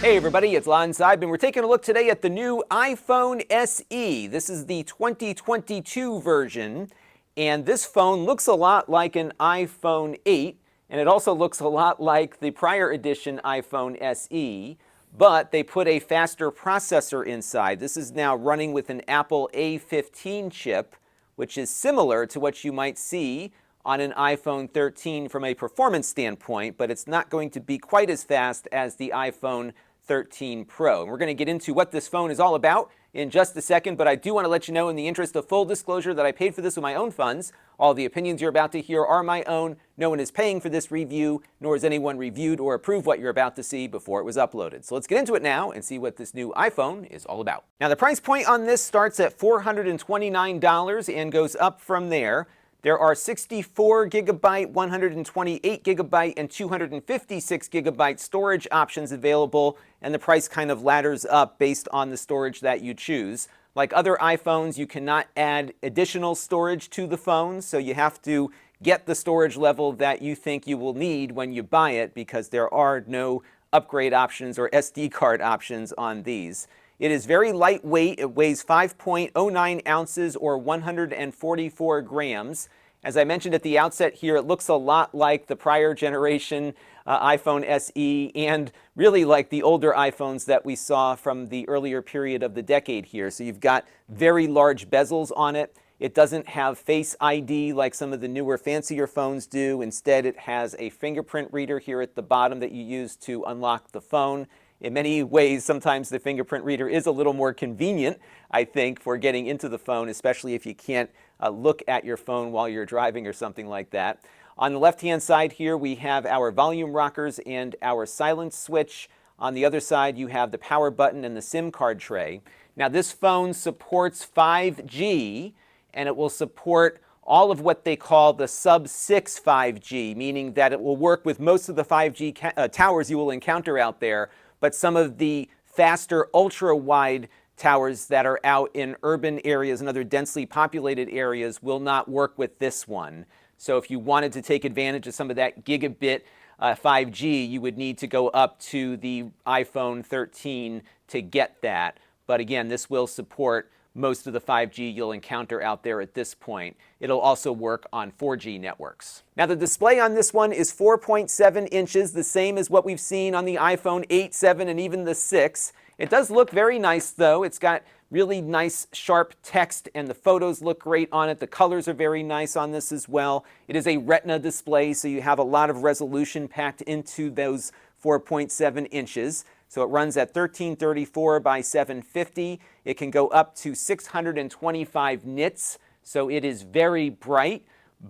Hey everybody, it's Lon.TV, and we're taking a look today at the new iPhone SE. This is the 2022 version, and this phone looks a lot like an iPhone 8, and it also looks a lot like the prior edition iPhone SE, but they put a faster processor inside. This is now running with an Apple A15 chip, which is similar to what you might see on an iPhone 13 from a performance standpoint, but it's not going to be quite as fast as the iPhone 13 Pro. And we're going to get into what this phone is all about in just a second, but I do want to let you know, in the interest of full disclosure, that I paid for this with my own funds. All the opinions you're about to hear are my own. No one is paying for this review, nor has anyone reviewed or approved what you're about to see before it was uploaded. So let's get into it now and see what this new iPhone is all about. Now, the price point on this starts at $429 and goes up from there. There are 64 gigabyte, 128 gigabyte, and 256 gigabyte storage options available, and the price kind of ladders up based on the storage that you choose. Like other iPhones, you cannot add additional storage to the phone, so you have to get the storage level that you think you will need when you buy it, because there are no upgrade options or SD card options on these. It is very lightweight. It weighs 5.09 ounces or 144 grams. As I mentioned at the outset here, it looks a lot like the prior generation iPhone SE and really like the older iPhones that we saw from the earlier period of the decade here. So you've got very large bezels on it. It doesn't have Face ID like some of the newer, fancier phones do. Instead, it has a fingerprint reader here at the bottom that you use to unlock the phone. In many ways, sometimes the fingerprint reader is a little more convenient, I think, for getting into the phone, especially if you can't look at your phone while you're driving or something like that. On the left-hand side here, we have our volume rockers and our silence switch. On the other side, you have the power button and the SIM card tray. Now, this phone supports 5G, and it will support all of what they call the sub-6 5G, meaning that it will work with most of the 5G towers you will encounter out there, but some of the faster ultra-wide towers that are out in urban areas and other densely populated areas will not work with this one. So if you wanted to take advantage of some of that gigabit 5G, you would need to go up to the iPhone 13 to get that. But again, this will support most of the 5G you'll encounter out there at this point. It'll also work on 4G networks. Now, the display on this one is 4.7 inches, the same as what we've seen on the iPhone 8, 7, and even the 6. It does look very nice, though. It's got really nice, sharp text, and the photos look great on it. The colors are very nice on this as well. It is a Retina display, so you have a lot of resolution packed into those 4.7 inches. So it runs at 1334 by 750. It can go up to 625 nits, so it is very bright,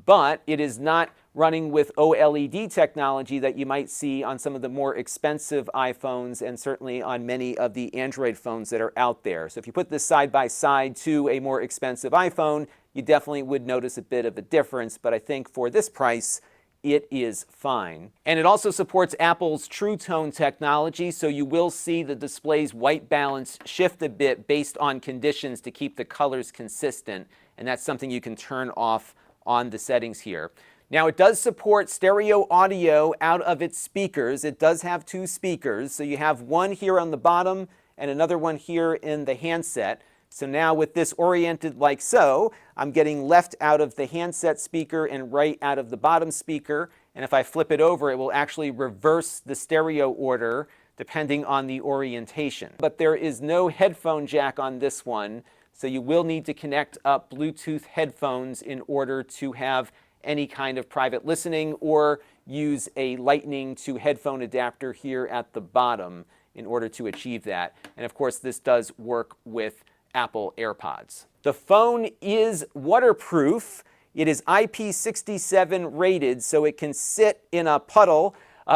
but it is not running with OLED technology that you might see on some of the more expensive iPhones and certainly on many of the Android phones that are out there. So if you put this side by side to a more expensive iPhone, you definitely would notice a bit of a difference, but I think for this price, it is fine. And it also supports Apple's True Tone technology, so you will see the display's white balance shift a bit based on conditions to keep the colors consistent, and that's something you can turn off on the settings here. Now, it does support stereo audio out of its speakers. It does have two speakers, so you have one here on the bottom and another one here in the handset. So now with this oriented like so, I'm getting left out of the handset speaker and right out of the bottom speaker. And if I flip it over, it will actually reverse the stereo order depending on the orientation. But there is no headphone jack on this one, so you will need to connect up Bluetooth headphones in order to have any kind of private listening or use a lightning to headphone adapter here at the bottom in order to achieve that. And of course, this does work with Apple AirPods. The phone is waterproof. It is IP67 rated, so it can sit in a puddle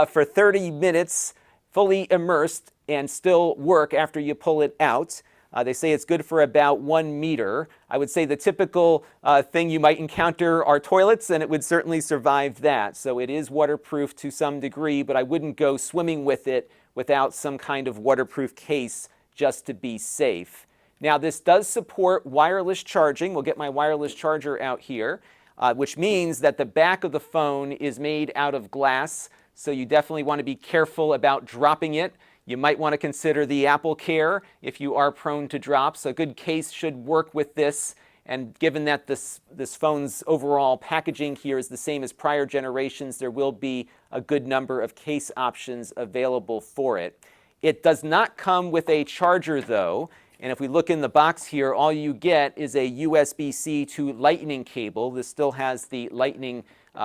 for 30 minutes, fully immersed, and still work after you pull it out. They say it's good for about 1 meter. I would say the typical thing you might encounter are toilets, and it would certainly survive that. So it is waterproof to some degree, but I wouldn't go swimming with it without some kind of waterproof case just to be safe. Now, this does support wireless charging. We'll get my wireless charger out here, which means that the back of the phone is made out of glass, so you definitely want to be careful about dropping it. You might want to consider the Apple Care if you are prone to drops. A good case should work with this. And given that this phone's overall packaging here is the same as prior generations, there will be a good number of case options available for it. It does not come with a charger, though. And if we look in the box here, all you get is a USB-C to Lightning cable. This still has the Lightning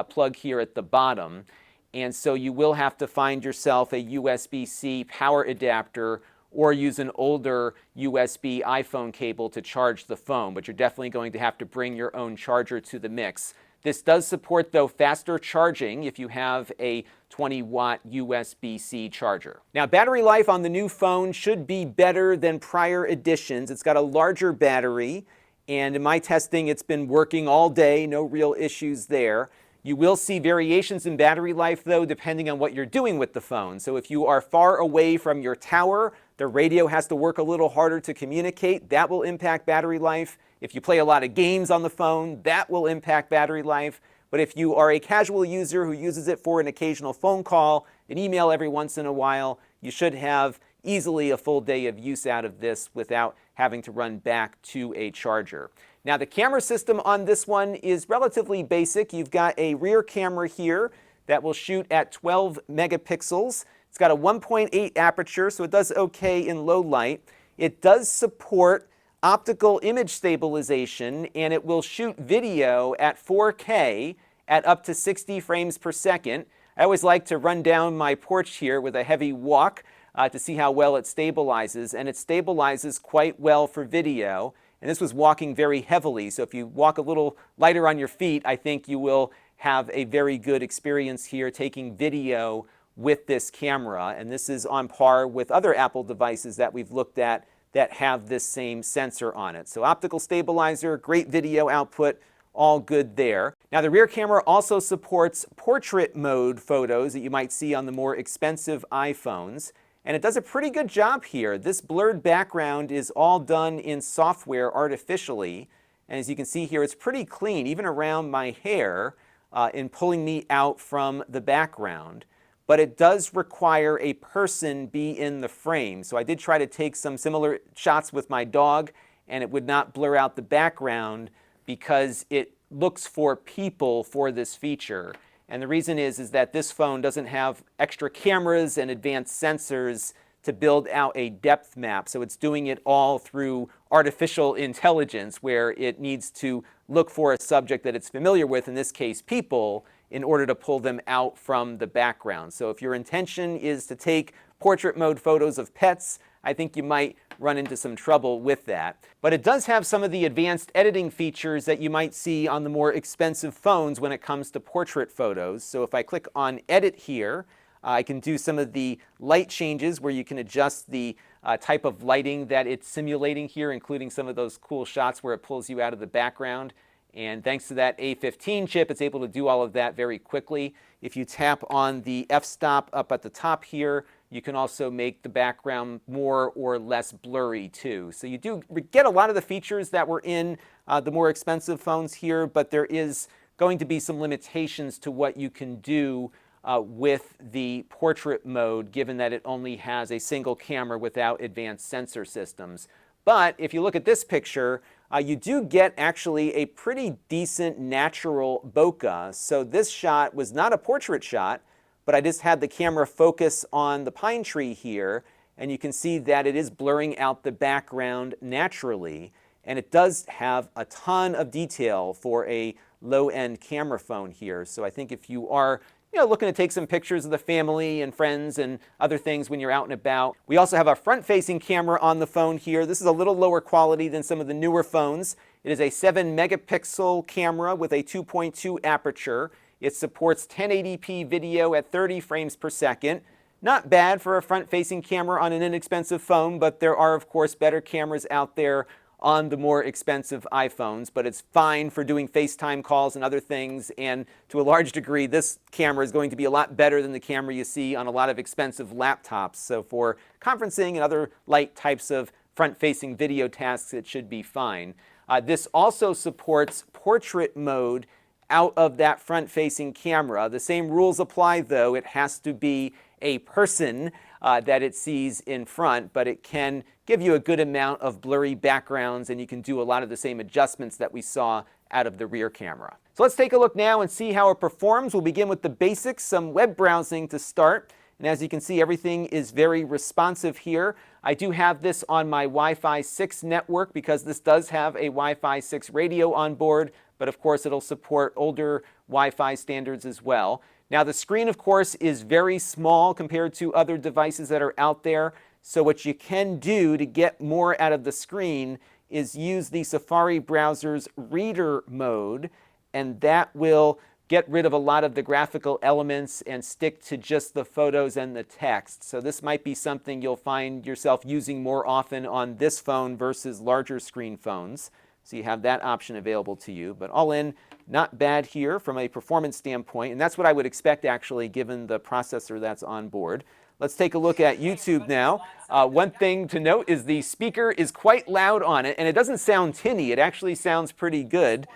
plug here at the bottom. And so you will have to find yourself a USB-C power adapter or use an older USB iPhone cable to charge the phone. But you're definitely going to have to bring your own charger to the mix. This does support, though, faster charging if you have a 20-watt USB-C charger. Now, battery life on the new phone should be better than prior editions. It's got a larger battery, and in my testing, it's been working all day. No real issues there. You will see variations in battery life, though, depending on what you're doing with the phone. So if you are far away from your tower, the radio has to work a little harder to communicate. That will impact battery life. If you play a lot of games on the phone, that will impact battery life. But if you are a casual user who uses it for an occasional phone call, an email every once in a while, you should have easily a full day of use out of this without having to run back to a charger. Now, the camera system on this one is relatively basic. You've got a rear camera here that will shoot at 12 megapixels. It's got a 1.8 aperture, so it does okay in low light. It does support optical image stabilization, and it will shoot video at 4K at up to 60 frames per second. I always like to run down my porch here with a heavy walk to see how well it stabilizes, and it stabilizes quite well for video. And this was walking very heavily, so if you walk a little lighter on your feet, I think you will have a very good experience here taking video with this camera. And this is on par with other Apple devices that we've looked at that have this same sensor on it. So optical stabilizer, great video output, all good there. Now, the rear camera also supports portrait mode photos that you might see on the more expensive iPhones. And it does a pretty good job here. This blurred background is all done in software artificially. And as you can see here, it's pretty clean, even around my hair, in pulling me out from the background. But it does require a person be in the frame. So I did try to take some similar shots with my dog, and it would not blur out the background because it looks for people for this feature. And the reason is that this phone doesn't have extra cameras and advanced sensors to build out a depth map. So it's doing it all through artificial intelligence, where it needs to look for a subject that it's familiar with, in this case people, in order to pull them out from the background. So if your intention is to take portrait mode photos of pets, I think you might run into some trouble with that. But it does have some of the advanced editing features that you might see on the more expensive phones when it comes to portrait photos. So if I click on Edit here, I can do some of the light changes where you can adjust the type of lighting that it's simulating here, including some of those cool shots where it pulls you out of the background. And thanks to that A15 chip, it's able to do all of that very quickly. If you tap on the f-stop up at the top here, you can also make the background more or less blurry too. So you do get a lot of the features that were in the more expensive phones here, but there is going to be some limitations to what you can do with the portrait mode, given that it only has a single camera without advanced sensor systems. But if you look at this picture, you do get actually a pretty decent natural bokeh. So this shot was not a portrait shot, but I just had the camera focus on the pine tree here, and you can see that it is blurring out the background naturally. And it does have a ton of detail for a low-end camera phone here. So I think if you are looking to take some pictures of the family and friends and other things when you're out and about. We also have a front-facing camera on the phone here. This is a little lower quality than some of the newer phones. It is a 7-megapixel camera with a 2.2 aperture. It supports 1080p video at 30 frames per second. Not bad for a front-facing camera on an inexpensive phone, but there are, of course, better cameras out there on the more expensive iPhones, but it's fine for doing FaceTime calls and other things, and to a large degree, this camera is going to be a lot better than the camera you see on a lot of expensive laptops. So for conferencing and other light types of front-facing video tasks, it should be fine. This also supports portrait mode out of that front-facing camera. The same rules apply, though. It has to be a person that it sees in front, but it can give you a good amount of blurry backgrounds, and you can do a lot of the same adjustments that we saw out of the rear camera. So let's take a look now and see how it performs. We'll begin with the basics, some web browsing to start. And as you can see, everything is very responsive here. I do have this on my Wi-Fi 6 network because this does have a Wi-Fi 6 radio on board, but of course it'll support older Wi-Fi standards as well. Now the screen, of course, is very small compared to other devices that are out there. So what you can do to get more out of the screen is use the Safari browser's reader mode, and that will get rid of a lot of the graphical elements and stick to just the photos and the text. So this might be something you'll find yourself using more often on this phone versus larger screen phones. So you have that option available to you. But all in, not bad here from a performance standpoint. And that's what I would expect, actually, given the processor that's on board. Let's take a look at YouTube now. One thing to note is the speaker is quite loud on it, and it doesn't sound tinny. It actually sounds pretty good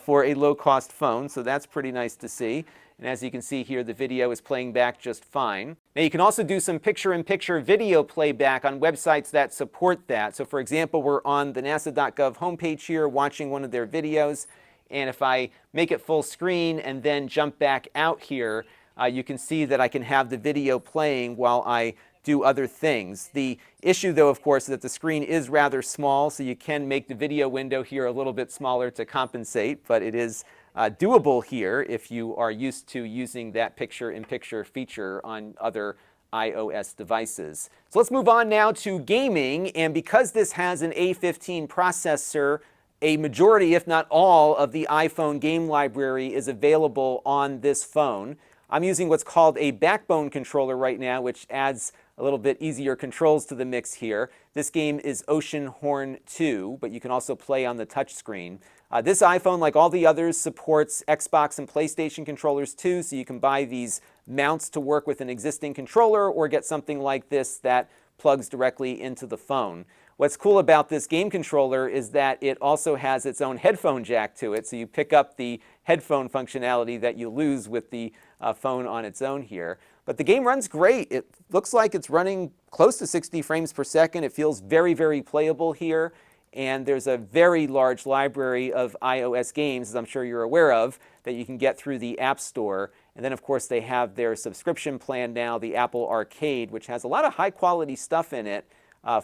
for a low-cost phone, so that's pretty nice to see. And as you can see here, the video is playing back just fine. Now you can also do some picture-in-picture video playback on websites that support that. So for example, we're on the nasa.gov homepage here watching one of their videos, and if I make it full screen and then jump back out here, you can see that I can have the video playing while I do other things. The issue, though, of course, is that the screen is rather small, so you can make the video window here a little bit smaller to compensate, but it is doable here if you are used to using that picture-in-picture feature on other iOS devices. So let's move on now to gaming, and because this has an A15 processor, a majority, if not all, of the iPhone game library is available on this phone. I'm using what's called a backbone controller right now, which adds a little bit easier controls to the mix here. This game is Ocean Horn 2, but you can also play on the touchscreen. This iPhone, like all the others, supports Xbox and PlayStation controllers too, so you can buy these mounts to work with an existing controller or get something like this that plugs directly into the phone. What's cool about this game controller is that it also has its own headphone jack to it, so you pick up the headphone functionality that you lose with the phone on its own here. But the game runs great. It looks like it's running close to 60 frames per second. It feels very, very playable here. And there's a very large library of iOS games, as I'm sure you're aware of, that you can get through the App Store. And then, of course, they have their subscription plan now, the Apple Arcade, which has a lot of high-quality stuff in it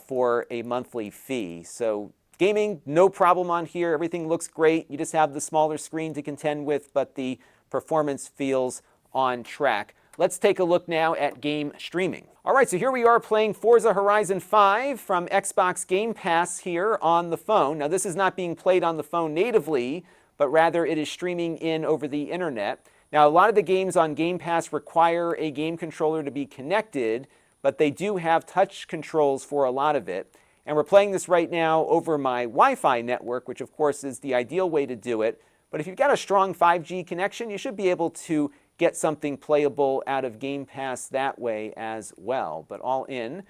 for a monthly fee. So gaming, no problem on here. Everything looks great. You just have the smaller screen to contend with, but the performance feels on track. Let's take a look now at game streaming. All right, so here we are playing Forza Horizon 5 from Xbox Game Pass here on the phone. Now, this is not being played on the phone natively, but rather it is streaming in over the internet. Now, a lot of the games on Game Pass require a game controller to be connected, but they do have touch controls for a lot of it. And we're playing this right now over my Wi-Fi network, which of course is the ideal way to do it. But if you've got a strong 5G connection, you should be able to get something playable out of Game Pass that way as well. But all in,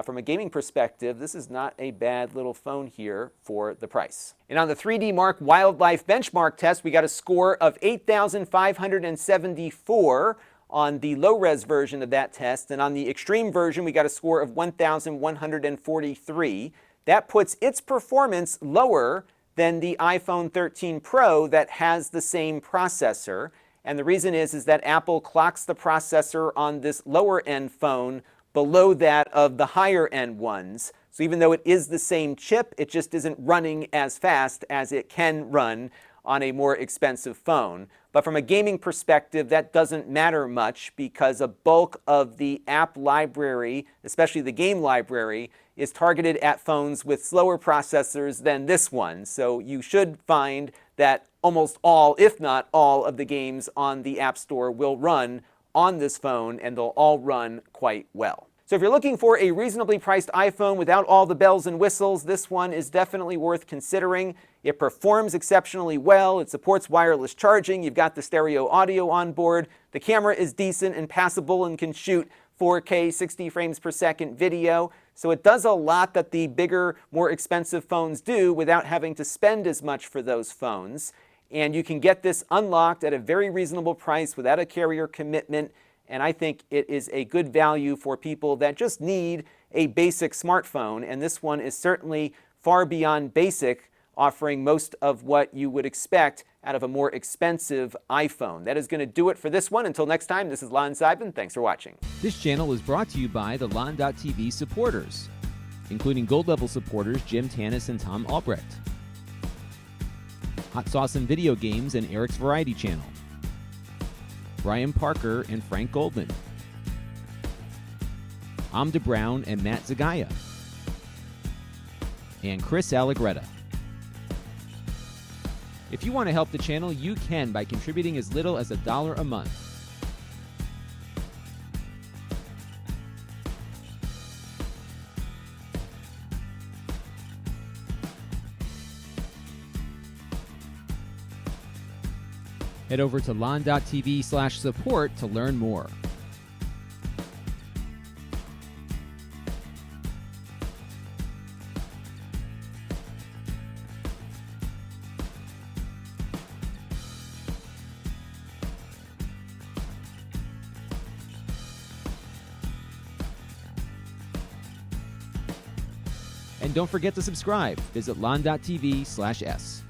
from a gaming perspective, this is not a bad little phone here for the price. And on the 3D Mark Wildlife Benchmark test, we got a score of 8,574 on the low-res version of that test. And on the extreme version, we got a score of 1,143. That puts its performance lower than the iPhone 13 Pro that has the same processor. And the reason is that Apple clocks the processor on this lower-end phone below that of the higher-end ones. So even though it is the same chip, it just isn't running as fast as it can run on a more expensive phone. But from a gaming perspective, that doesn't matter much because a bulk of the app library, especially the game library, is targeted at phones with slower processors than this one. So you should find that almost all, if not all, of the games on the App Store will run on this phone, and they'll all run quite well. So if you're looking for a reasonably priced iPhone without all the bells and whistles, this one is definitely worth considering. It performs exceptionally well. It supports wireless charging. You've got the stereo audio on board. The camera is decent and passable and can shoot 4K 60 frames per second video. So it does a lot that the bigger, more expensive phones do without having to spend as much for those phones. And you can get this unlocked at a very reasonable price without a carrier commitment. and I think it is a good value for people that just need a basic smartphone, and this one is certainly far beyond basic, offering most of what you would expect out of a more expensive iPhone. That is going to do it for this one. Until next time, this is Lon.TV. Thanks for watching. This channel is brought to you by the Lon.TV supporters, including gold level supporters Jim Tanis and Tom Albrecht, Hot Sauce and Video Games and Eric's Variety Channel, Brian Parker and Frank Goldman, Amda Brown and Matt Zagaya, and Chris Allegretta. If you want to help the channel, you can by contributing as little as $1 a month. Head over to lon.tv/support to learn more. And don't forget to subscribe. Visit lon.tv/s.